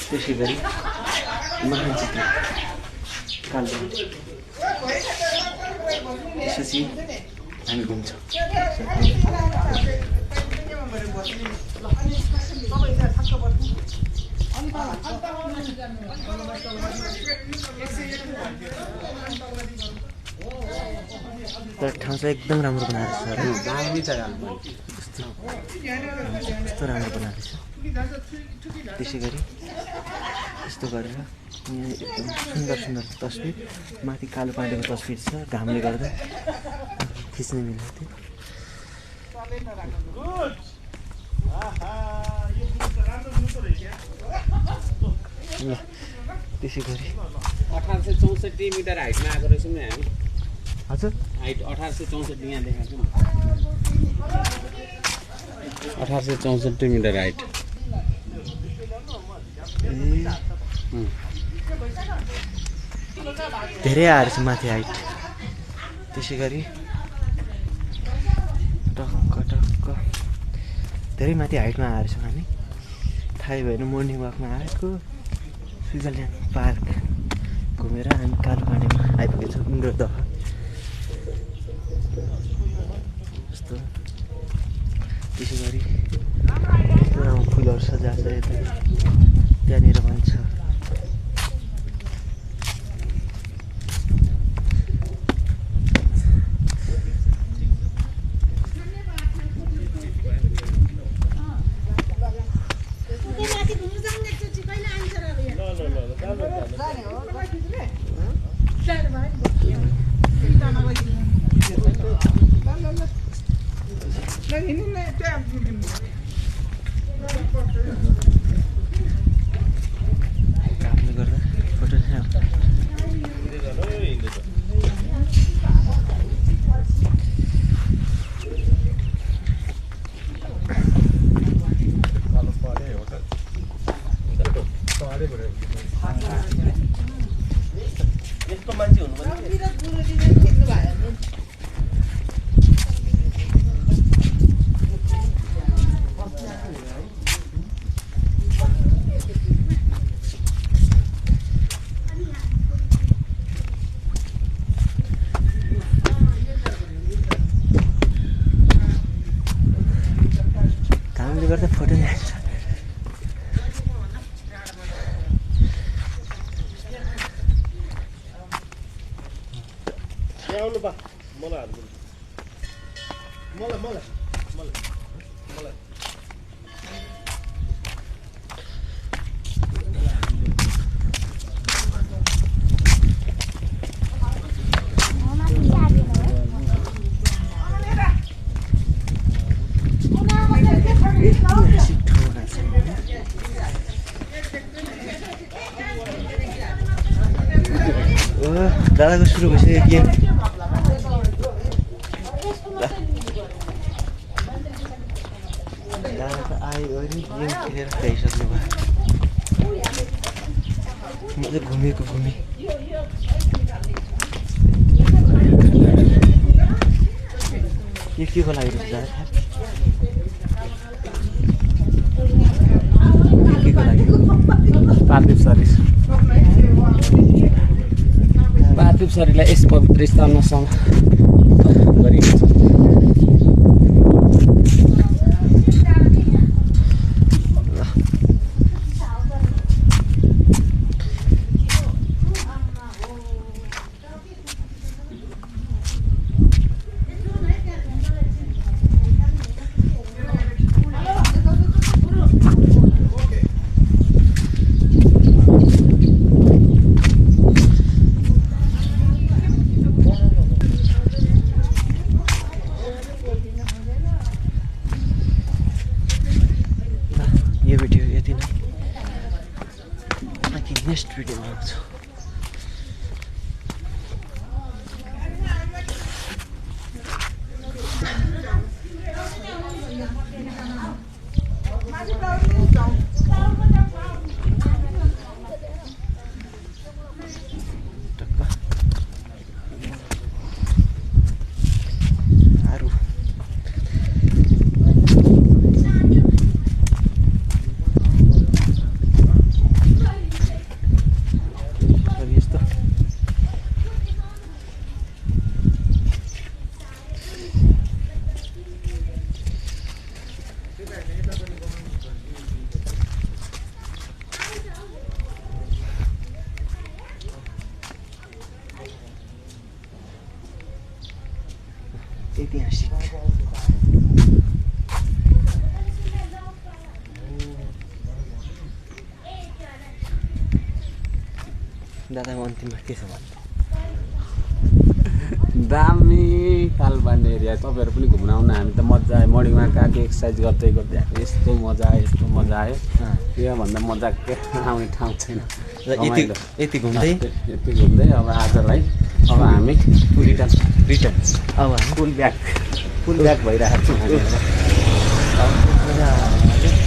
त्यसै गरी महाचित्र कालो त्यसपछि हामी घुम्छौँ तर ठाउँ चाहिँ एकदम राम्रो बनाएको छ कस्तो राम्रो बनाएको छ त्यसै गरी यस्तो गरेर यहाँ एकदम सुन्दर सुन्दर तस्बिर माथि कालो पानीको तस्बिर छ घामले गर्दा खिच्न मिल्दैन थियो ल त्यसै गरी 1864 मिटर हाइटमा आएको रहेछौँ नि हामी हजुर हाइट 1864 यहाँ देखाएको छु 1864 मिटर हाइट धेरै आएर छ माथि हाइट त्यसै गरी टक्क टक्क धेरै माथि हाइटमा आएर छौँ हामी थाहै भएन मर्निङ वाकमा आएको स्विजरल्यान्ड पार्क घुमेर हामी कालो पानीमा आइपुगेछौँ इन्द्रदह यस्तो त्यसै गरी फुलहरू सजाएको छ यता त्यहाँनिर भन्छ गर्दा फोटो ल्यान्छ आउनु बा मलाई मलाई मलाई मलाई मलाई दादाको सुरु भइसक्यो गेम दादा त आयो नि गेम खेलेर खाइसक्नु भयो म चाहिँ घुमेको घुमेँ के को लागि दादा के को लागि पार्थिव शरीर पार्थिव शरीरलाई यस पवित्र स्थानमा गरिन्छ नेक्स्ट भिडियोमा आउँछु ऐतिहासिक दादाको अन्तिममा के छ भन्नु दामी कालबानी एरिया तपाईँहरू पनि घुम्न आउनु हामी त मजा आयो मर्निङमा गएको एक्सर्साइज गर्दै गर्दै आएको यस्तो मजा आयो योभन्दा मजा के आउने ठाउँ छैन यति घुम्दै अब आजलाई अब हामी रिटर्न अब हामी फुल ब्याक भइरहेको छौँ हामीहरू मजा